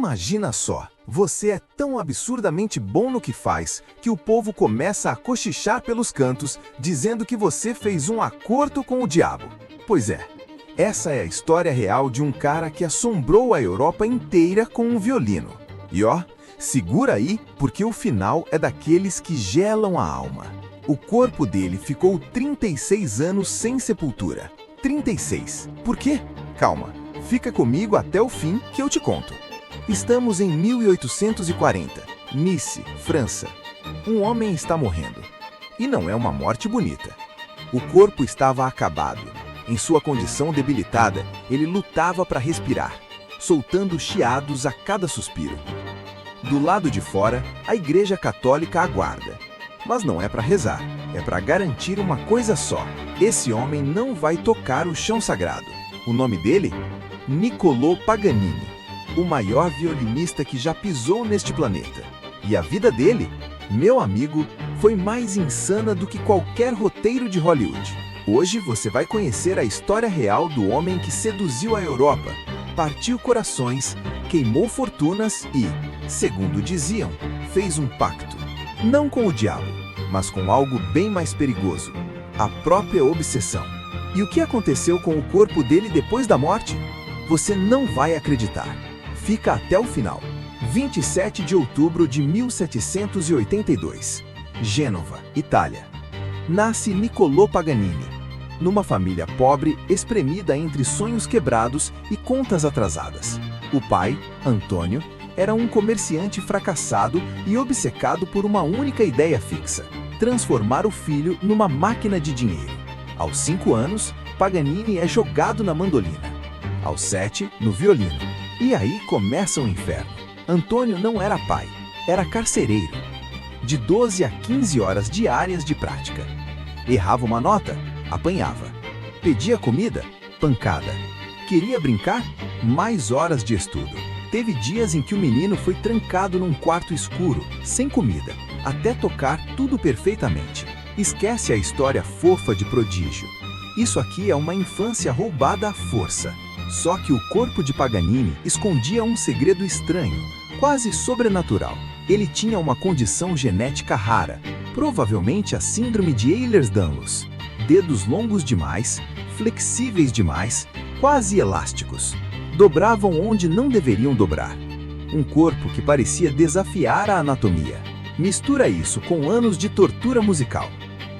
Imagina só, você é tão absurdamente bom no que faz que o povo começa a cochichar pelos cantos, dizendo que você fez um acordo com o diabo. Pois é, essa é a história real de um cara que assombrou a Europa inteira com um violino. E ó, segura aí, porque o final é daqueles que gelam a alma. O corpo dele ficou 36 anos sem sepultura. 36. Por quê? Calma, fica comigo até o fim que eu te conto. Estamos em 1840, Nice, França. Um homem está morrendo. E não é uma morte bonita. O corpo estava acabado. Em sua condição debilitada, ele lutava para respirar, soltando chiados a cada suspiro. Do lado de fora, a Igreja Católica aguarda. Mas não é para rezar, é para garantir uma coisa só. Esse homem não vai tocar o chão sagrado. O nome dele? Niccolò Paganini, o maior violinista que já pisou neste planeta. E a vida dele, meu amigo, foi mais insana do que qualquer roteiro de Hollywood. Hoje você vai conhecer a história real do homem que seduziu a Europa, partiu corações, queimou fortunas e, segundo diziam, fez um pacto. Não com o diabo, mas com algo bem mais perigoso, a própria obsessão. E o que aconteceu com o corpo dele depois da morte? Você não vai acreditar. Fica até o final. 27 de outubro de 1782. Gênova, Itália. Nasce Niccolò Paganini, numa família pobre, espremida entre sonhos quebrados e contas atrasadas. O pai, Antônio, era um comerciante fracassado e obcecado por uma única ideia fixa: transformar o filho numa máquina de dinheiro. Aos 5 anos, Paganini é jogado na mandolina. Aos 7, no violino. E aí começa o inferno. Antônio não era pai, era carcereiro. De 12 a 15 horas diárias de prática. Errava uma nota? Apanhava. Pedia comida? Pancada. Queria brincar? Mais horas de estudo. Teve dias em que o menino foi trancado num quarto escuro, sem comida, até tocar tudo perfeitamente. Esquece a história fofa de prodígio. Isso aqui é uma infância roubada à força. Só que o corpo de Paganini escondia um segredo estranho, quase sobrenatural. Ele tinha uma condição genética rara, provavelmente a síndrome de Ehlers-Danlos. Dedos longos demais, flexíveis demais, quase elásticos. Dobravam onde não deveriam dobrar. Um corpo que parecia desafiar a anatomia. Mistura isso com anos de tortura musical.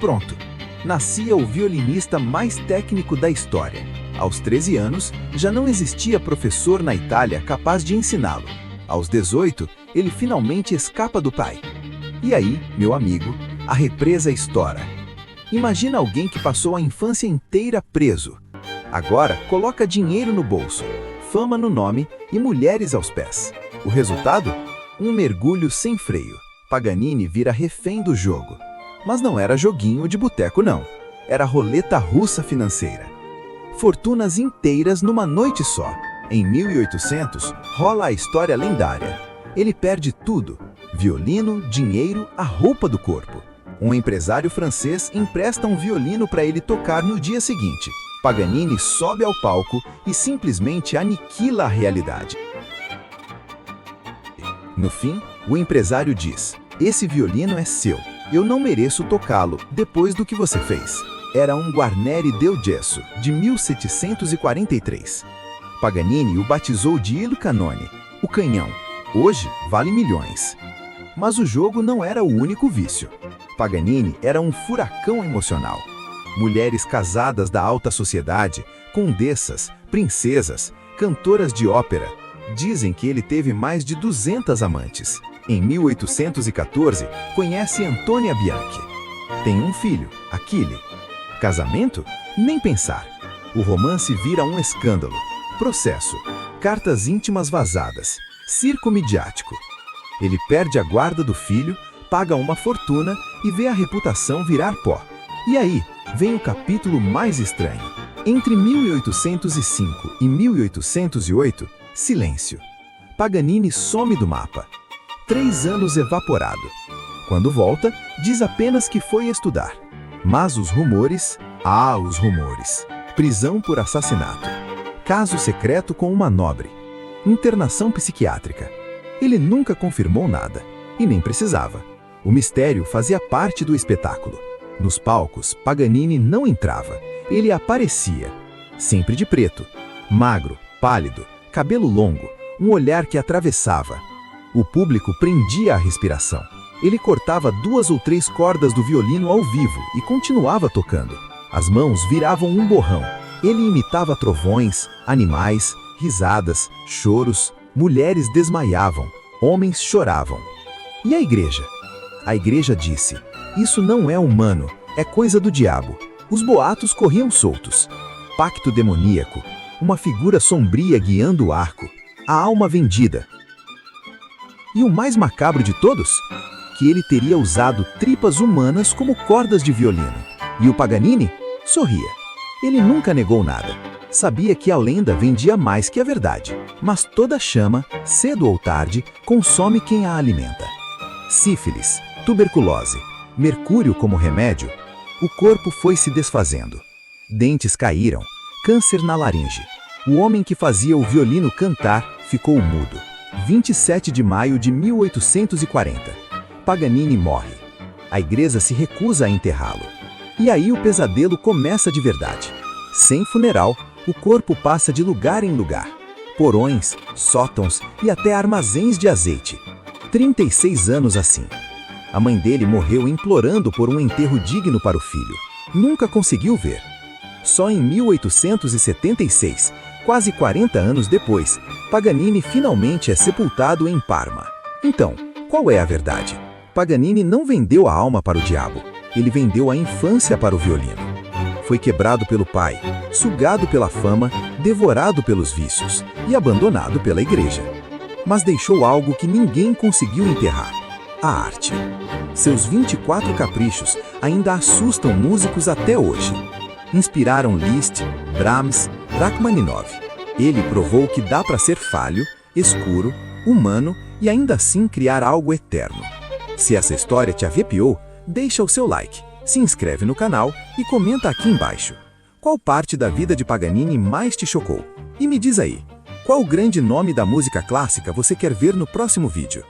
Pronto, nascia o violinista mais técnico da história. Aos 13 anos, já não existia professor na Itália capaz de ensiná-lo. Aos 18, ele finalmente escapa do pai. E aí, meu amigo, a represa estoura. Imagina alguém que passou a infância inteira preso. Agora, coloca dinheiro no bolso, fama no nome e mulheres aos pés. O resultado? Um mergulho sem freio. Paganini vira refém do jogo. Mas não era joguinho de boteco, não. Era roleta russa financeira. Fortunas inteiras numa noite só. Em 1800, rola a história lendária. Ele perde tudo: violino, dinheiro, a roupa do corpo. Um empresário francês empresta um violino para ele tocar no dia seguinte. Paganini sobe ao palco e simplesmente aniquila a realidade. No fim, o empresário diz: "Esse violino é seu. Eu não mereço tocá-lo depois do que você fez." Era um Guarneri del Gesso, de 1743. Paganini o batizou de Il Cannone, o canhão. Hoje vale milhões. Mas o jogo não era o único vício. Paganini era um furacão emocional. Mulheres casadas da alta sociedade, condessas, princesas, cantoras de ópera. Dizem que ele teve mais de 200 amantes. Em 1814, conhece Antonia Bianchi. Tem um filho, Achille. Casamento? Nem pensar. O romance vira um escândalo. Processo. Cartas íntimas vazadas. Circo midiático. Ele perde a guarda do filho, paga uma fortuna e vê a reputação virar pó. E aí, vem o capítulo mais estranho. Entre 1805 e 1808, silêncio. Paganini some do mapa. 3 anos evaporado. Quando volta, diz apenas que foi estudar. Mas os rumores... os rumores. Prisão por assassinato. Caso secreto com uma nobre. internação psiquiátrica. Ele nunca confirmou nada, e nem precisava. O mistério fazia parte do espetáculo. Nos palcos, Paganini não entrava, ele aparecia. Sempre de preto, magro, pálido, cabelo longo, um olhar que atravessava. O público prendia a respiração. Ele cortava 2 ou 3 cordas do violino ao vivo e continuava tocando. As mãos viravam um borrão. Ele imitava trovões, animais, risadas, choros. Mulheres desmaiavam, homens choravam. E a igreja? A igreja disse: isso não é humano, é coisa do diabo. Os boatos corriam soltos. Pacto demoníaco, uma figura sombria guiando o arco, a alma vendida. E o mais macabro de todos? Que ele teria usado tripas humanas como cordas de violino. E o Paganini sorria. Ele nunca negou nada. Sabia que a lenda vendia mais que a verdade. Mas toda chama, cedo ou tarde, consome quem a alimenta. Sífilis, tuberculose, mercúrio como remédio, o corpo foi se desfazendo. Dentes caíram, câncer na laringe. O homem que fazia o violino cantar ficou mudo. 27 de maio de 1840. Paganini morre. A igreja se recusa a enterrá-lo. E aí o pesadelo começa de verdade. Sem funeral, o corpo passa de lugar em lugar. Porões, sótãos e até armazéns de azeite. 36 anos assim. A mãe dele morreu implorando por um enterro digno para o filho. Nunca conseguiu ver. Só em 1876, quase 40 anos depois, Paganini finalmente é sepultado em Parma. Então, qual é a verdade? Paganini não vendeu a alma para o diabo. Ele vendeu a infância para o violino. Foi quebrado pelo pai, sugado pela fama, devorado pelos vícios e abandonado pela igreja. Mas deixou algo que ninguém conseguiu enterrar: a arte. Seus 24 caprichos ainda assustam músicos até hoje. Inspiraram Liszt, Brahms, Rachmaninoff. Ele provou que dá para ser falho, escuro, humano e ainda assim criar algo eterno. Se essa história te arrepiou, deixa o seu like, se inscreve no canal e comenta aqui embaixo. Qual parte da vida de Paganini mais te chocou? E me diz aí, qual grande nome da música clássica você quer ver no próximo vídeo?